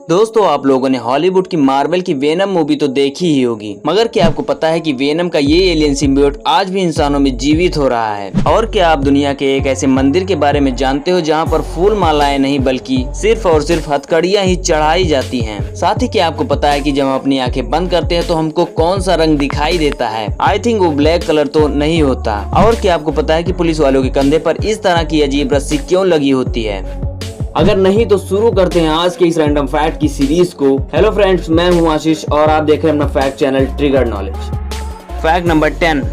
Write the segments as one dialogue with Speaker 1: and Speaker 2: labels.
Speaker 1: दोस्तों आप लोगों ने हॉलीवुड की मार्वल की वेनम मूवी तो देखी ही होगी, मगर क्या आपको पता है कि वेनम का ये एलियन सिम्बियोट आज भी इंसानों में जीवित हो रहा है। और क्या आप दुनिया के एक ऐसे मंदिर के बारे में जानते हो जहाँ पर फूल मालाएं नहीं बल्कि सिर्फ और सिर्फ हथकड़ियाँ ही चढ़ाई जाती हैं। साथ ही क्या आपको पता है कि जब हम अपनी आंखें बंद करते हैं तो हमको कौन सा रंग दिखाई देता है? आई थिंक वो ब्लैक कलर तो नहीं होता। और क्या आपको पता है कि पुलिस वालों के कंधे पर इस तरह की अजीब रस्सी क्यों लगी होती है? अगर नहीं तो शुरू करते हैं आज के इस रैंडम फैक्ट की सीरीज को। हेलो फ्रेंड्स, मैं हूं आशीष और आप देख रहे हैं अपना fact channel trigger knowledge. Fact number 10।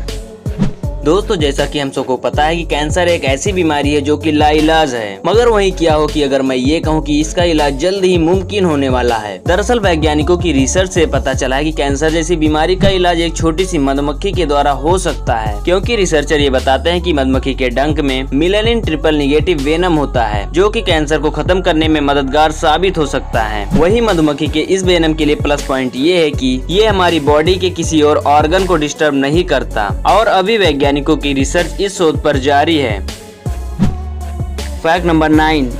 Speaker 1: दोस्तों जैसा कि हम सबको पता है कि कैंसर एक ऐसी बीमारी है जो कि लाइलाज है, मगर वहीं क्या हो कि अगर मैं ये कहूँ कि इसका इलाज जल्द ही मुमकिन होने वाला है। दरअसल वैज्ञानिकों की रिसर्च से पता चला है कि कैंसर जैसी बीमारी का इलाज एक छोटी सी मधुमक्खी के द्वारा हो सकता है, क्योंकि रिसर्चर ये बताते हैं कि मधुमक्खी के डंक में मिलेनिन ट्रिपल निगेटिव वेनम होता है जो कि कैंसर को खत्म करने में मददगार साबित हो सकता है। वही मधुमक्खी के इस वेनम के लिए प्लस पॉइंट ये है कि ये हमारी बॉडी के किसी और ऑर्गन को डिस्टर्ब नहीं करता और अभी वैज्ञानिकों की रिसर्च इस शोध पर जारी है। Fact number 9।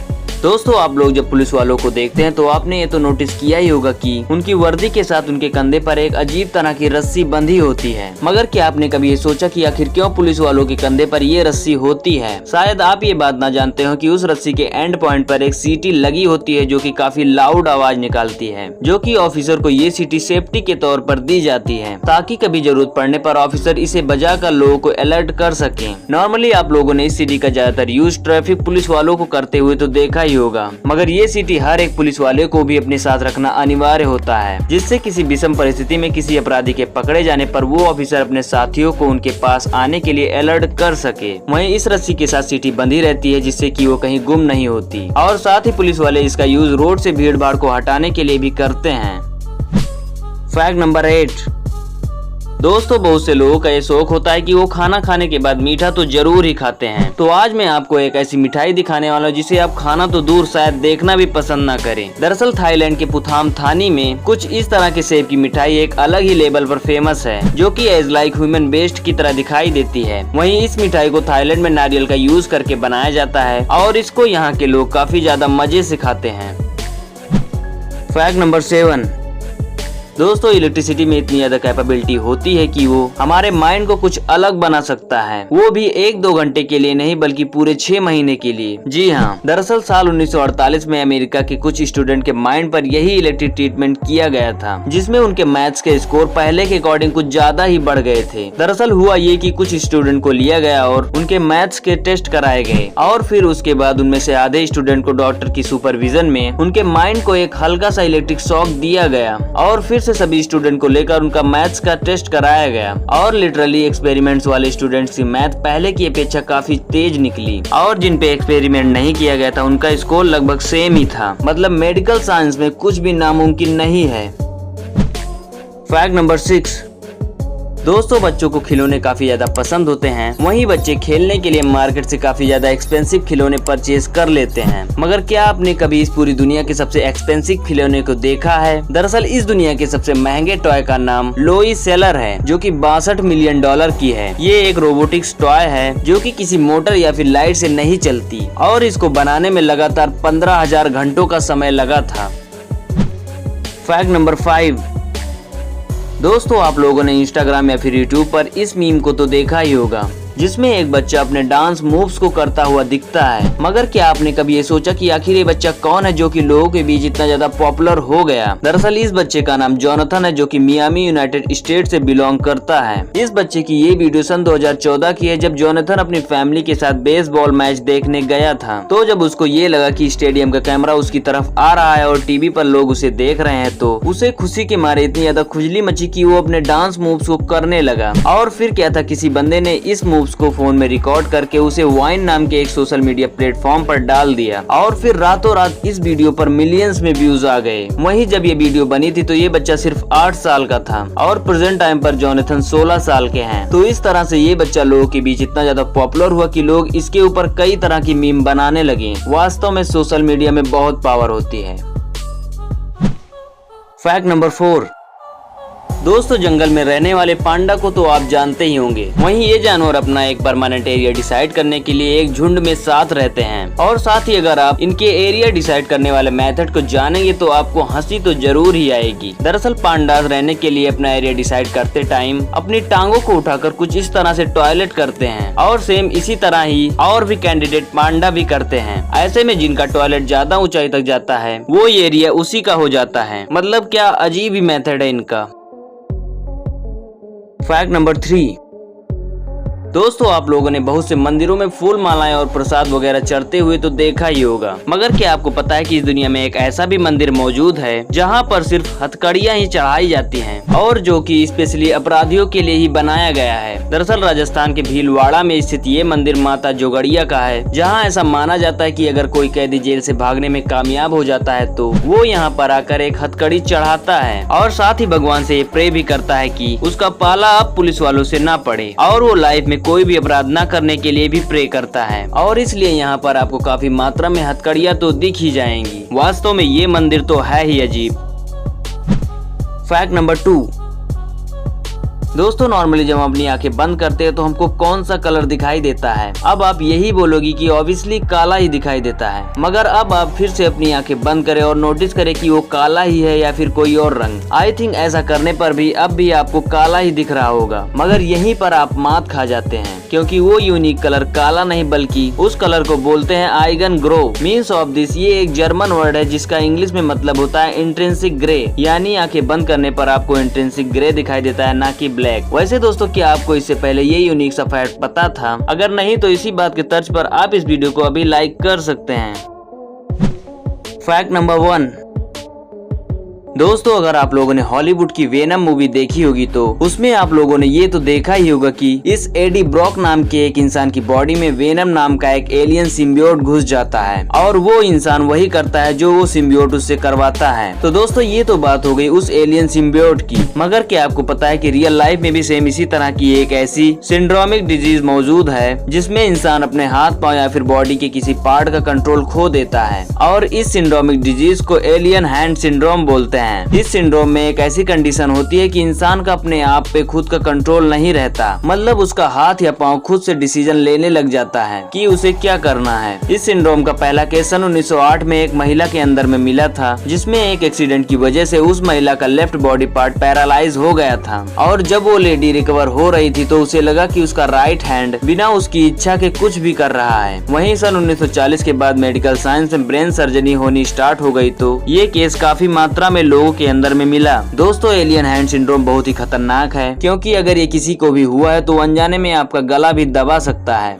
Speaker 1: दोस्तों आप लोग जब पुलिस वालों को देखते हैं तो आपने ये तो नोटिस किया ही होगा कि उनकी वर्दी के साथ उनके कंधे पर एक अजीब तरह की रस्सी बंधी होती है। मगर क्या आपने कभी ये सोचा कि आखिर क्यों पुलिस वालों के कंधे पर ये रस्सी होती है? शायद आप ये बात ना जानते हो कि उस रस्सी के एंड पॉइंट पर एक सीटी लगी होती है जो कि काफी लाउड आवाज निकालती है, जो कि ऑफिसर को ये सीटी सेफ्टी के तौर पर दी जाती है ताकि कभी जरूरत पड़ने पर ऑफिसर इसे बजाकर लोगों को अलर्ट कर सके। नॉर्मली आप लोगों ने इस सीटी का ज्यादातर यूज ट्रैफिक पुलिस वालों को करते हुए तो देखा होगा, मगर ये सीटी हर एक पुलिस वाले को भी अपने साथ रखना अनिवार्य होता है, जिससे किसी विषम परिस्थिति में किसी अपराधी के पकड़े जाने पर वो ऑफिसर अपने साथियों को उनके पास आने के लिए अलर्ट कर सके। वहीं इस रस्सी के साथ सीटी बंधी रहती है जिससे कि वो कहीं गुम नहीं होती, और साथ ही पुलिस वाले इसका यूज रोड से भीड़ भाड़ को हटाने के लिए भी करते हैं। Fact number 8। दोस्तों बहुत से लोगों का ये शौक होता है कि वो खाना खाने के बाद मीठा तो जरूर ही खाते हैं। तो आज मैं आपको एक ऐसी मिठाई दिखाने वाला हूँ जिसे आप खाना तो दूर शायद देखना भी पसंद ना करें। दरअसल थाईलैंड के पुथामथानी में कुछ इस तरह के सेब की मिठाई एक अलग ही लेवल पर फेमस है, जो कि एज लाइक ह्यूमन बेस्ट की तरह दिखाई देती है। वहीं इस मिठाई को थाईलैंड में नारियल का यूज करके बनाया जाता है और इसको यहाँ के लोग काफी ज्यादा मजे से खाते हैं। Fact number 7। दोस्तों इलेक्ट्रिसिटी में इतनी ज्यादा कैपेबिलिटी होती है कि वो हमारे माइंड को कुछ अलग बना सकता है, वो भी 1-2 घंटे के लिए नहीं बल्कि पूरे 6 महीने के लिए। जी हाँ, दरअसल साल 1948 में अमेरिका के कुछ स्टूडेंट के माइंड पर यही इलेक्ट्रिक ट्रीटमेंट किया गया था, जिसमें उनके मैथ्स के स्कोर पहले के अकॉर्डिंग कुछ ज्यादा ही बढ़ गए थे। दरअसल हुआ ये कि कुछ स्टूडेंट को लिया गया और उनके मैथ्स के टेस्ट कराए गए और फिर उसके बाद उनमें से आधे स्टूडेंट को डॉक्टर की सुपरविजन में उनके माइंड को एक हल्का सा इलेक्ट्रिक शॉक दिया गया और फिर से सभी स्टूडेंट को लेकर उनका मैथ्स का टेस्ट कराया गया और लिटरली एक्सपेरिमेंट्स वाले स्टूडेंट्स की मैथ पहले की अपेक्षा काफी तेज निकली, और जिन पे एक्सपेरिमेंट नहीं किया गया था उनका स्कोर लगभग सेम ही था। मतलब मेडिकल साइंस में कुछ भी नामुमकिन नहीं है। Fact number 6। दोस्तों बच्चों को खिलौने काफी ज्यादा पसंद होते हैं, वहीं बच्चे खेलने के लिए मार्केट से काफी ज्यादा एक्सपेंसिव खिलौने परचेज कर लेते हैं। मगर क्या आपने कभी इस पूरी दुनिया के सबसे एक्सपेंसिव खिलौने को देखा है? दरअसल इस दुनिया के सबसे महंगे टॉय का नाम लोई सेलर है, जो कि $62 मिलियन की है। ये एक रोबोटिक्स टॉय है जो कि किसी मोटर या फिर लाइट से नहीं चलती और इसको बनाने में लगातार 15,000 घंटों का समय लगा था। Fact number 5। दोस्तों आप लोगों ने इंस्टाग्राम या फिर यूट्यूब पर इस मीम को तो देखा ही होगा, जिसमें एक बच्चा अपने डांस मूव्स को करता हुआ दिखता है। मगर क्या आपने कभी ये सोचा कि आखिर ये बच्चा कौन है जो कि लोगों के बीच इतना ज्यादा पॉपुलर हो गया? दरअसल इस बच्चे का नाम जोनाथन है, जो कि मियामी यूनाइटेड स्टेट से बिलोंग करता है। इस बच्चे की ये वीडियो सन 2014 की है, जब जोनाथन अपनी फैमिली के साथ बेसबॉल मैच देखने गया था। तो जब उसको ये लगा कि स्टेडियम का कैमरा उसकी तरफ आ रहा है और टीवी पर लोग उसे देख रहे हैं, तो उसे खुशी के मारे इतनी ज्यादा खुजली मची कि वो अपने डांस मूव्स को करने लगा। और फिर क्या था, किसी बंदे ने इस मूव्स को फोन में रिकॉर्ड करके उसे वाइन नाम के एक सोशल मीडिया प्लेटफॉर्म पर डाल दिया और फिर रातों रात इस वीडियो पर मिलियंस में व्यूज आ गए। वहीं जब ये वीडियो बनी थी तो ये बच्चा सिर्फ 8 साल का था और प्रेजेंट टाइम पर जोनाथन 16 साल के हैं। तो इस तरह से ये बच्चा लोगों के बीच इतना ज्यादा पॉपुलर हुआ कि लोग इसके ऊपर कई तरह की मीम बनाने लगे। वास्तव में सोशल मीडिया में बहुत पावर होती है। Fact number 4। दोस्तों जंगल में रहने वाले पांडा को तो आप जानते ही होंगे। वहीं ये जानवर अपना एक परमानेंट एरिया डिसाइड करने के लिए एक झुंड में साथ रहते हैं। और साथ ही अगर आप इनके एरिया डिसाइड करने वाले मेथड को जानेंगे तो आपको हंसी तो जरूर ही आएगी। दरअसल पांडास रहने के लिए अपना एरिया डिसाइड करते टाइम अपनी टांगों को उठाकर कुछ इस तरह से टॉयलेट करते हैं और सेम इसी तरह ही और भी कैंडिडेट पांडा भी करते हैं। ऐसे में जिनका टॉयलेट ज्यादा ऊंचाई तक जाता है वो एरिया उसी का हो जाता है। मतलब क्या अजीब ही मेथड है इनका। Fact number 3। दोस्तों आप लोगों ने बहुत से मंदिरों में फूल मालाएं और प्रसाद वगैरह चढ़ते हुए तो देखा ही होगा, मगर क्या आपको पता है कि इस दुनिया में एक ऐसा भी मंदिर मौजूद है जहां पर सिर्फ हथकड़ियां ही चढ़ाई जाती हैं और जो कि स्पेशली अपराधियों के लिए ही बनाया गया है। दरअसल राजस्थान के भीलवाड़ा में स्थित ये मंदिर माता जोगड़िया का है, जहाँ ऐसा माना जाता है कि अगर कोई कैदी जेल से भागने में कामयाब हो जाता है तो वो यहाँ पर आकर एक हथकड़ी चढ़ाता है और साथ ही भगवान से प्रे भी करता है कि उसका पाला अब पुलिस वालों से ना पड़े और वो लाइफ में कोई भी अपराध न करने के लिए भी प्रे करता है। और इसलिए यहाँ पर आपको काफी मात्रा में हथकड़ियां तो दिख ही जाएंगी। वास्तव में ये मंदिर तो है ही अजीब। Fact number 2। दोस्तों नॉर्मली जब हम अपनी आंखें बंद करते हैं तो हमको कौन सा कलर दिखाई देता है? अब आप यही बोलोगी कि ऑब्वियसली काला ही दिखाई देता है, मगर अब आप फिर से अपनी आंखें बंद करें और नोटिस करें कि वो काला ही है या फिर कोई और रंग। आई थिंक ऐसा करने पर भी अब भी आपको काला ही दिख रहा होगा, मगर यहीं पर आप मात खा जाते हैं क्योंकि वो यूनिक कलर काला नहीं बल्कि उस कलर को बोलते हैं eigen grow. Means of this ये एक जर्मन वर्ड है जिसका इंग्लिश में मतलब होता है इंट्रिंसिक ग्रे, यानी आंखें बंद करने पर आपको इंट्रिंसिक ग्रे दिखाई देता है, ना कि ब्लैक। वैसे दोस्तों क्या आपको इससे पहले ये यूनिक सा फैक्ट पता था? अगर नहीं तो इसी बात के तर्ज पर आप इस वीडियो को अभी लाइक कर सकते हैं। Fact number 1। दोस्तों अगर आप लोगों ने हॉलीवुड की वेनम मूवी देखी होगी तो उसमें आप लोगों ने ये तो देखा ही होगा कि इस एडी ब्रॉक नाम के एक इंसान की बॉडी में वेनम नाम का एक एलियन सिम्बियोट घुस जाता है और वो इंसान वही करता है जो वो सिम्बियोट उससे करवाता है। तो दोस्तों ये तो बात हो गई उस एलियन सिम्बियोट की, मगर क्या आपको पता है कि रियल लाइफ में भी सेम इसी तरह की एक ऐसी सिंड्रोमिक डिजीज मौजूद है जिसमें इंसान अपने हाथ पांव या फिर बॉडी के किसी पार्ट का कंट्रोल खो देता है और इस सिंड्रोमिक डिजीज को एलियन हैंड सिंड्रोम बोलते हैं। इस सिंड्रोम में एक ऐसी कंडीशन होती है कि इंसान का अपने आप पे खुद का कंट्रोल नहीं रहता, मतलब उसका हाथ या पांव खुद से डिसीजन लेने लग जाता है कि उसे क्या करना है। इस सिंड्रोम का पहला केस सन 1908 में एक महिला के अंदर में मिला था, जिसमें एक एक्सीडेंट की वजह से उस महिला का लेफ्ट बॉडी पार्ट पैरालाइज हो गया था और जब वो लेडी रिकवर हो रही थी तो उसे लगा कि उसका राइट हैंड बिना उसकी इच्छा के कुछ भी कर रहा है। वहीं सन 1940 के बाद मेडिकल साइंस में ब्रेन सर्जरी होनी स्टार्ट हो गई तो ये केस काफी मात्रा में लोगों के अंदर में मिला। दोस्तों एलियन हैंड सिंड्रोम बहुत ही खतरनाक है क्योंकि अगर ये किसी को भी हुआ है तो अनजाने में आपका गला भी दबा सकता है।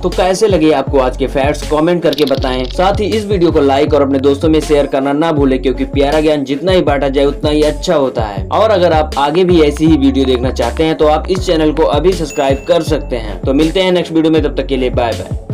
Speaker 1: तो कैसे लगे आपको आज के फैक्ट्स कमेंट करके बताएं। साथ ही इस वीडियो को लाइक और अपने दोस्तों में शेयर करना ना भूलें क्योंकि प्यारा ज्ञान जितना ही बांटा जाए उतना ही अच्छा होता है। और अगर आप आगे भी ऐसी ही वीडियो देखना चाहते हैं तो आप इस चैनल को अभी सब्सक्राइब कर सकते हैं। तो मिलते हैं नेक्स्ट वीडियो में, तब तक के लिए बाय बाय।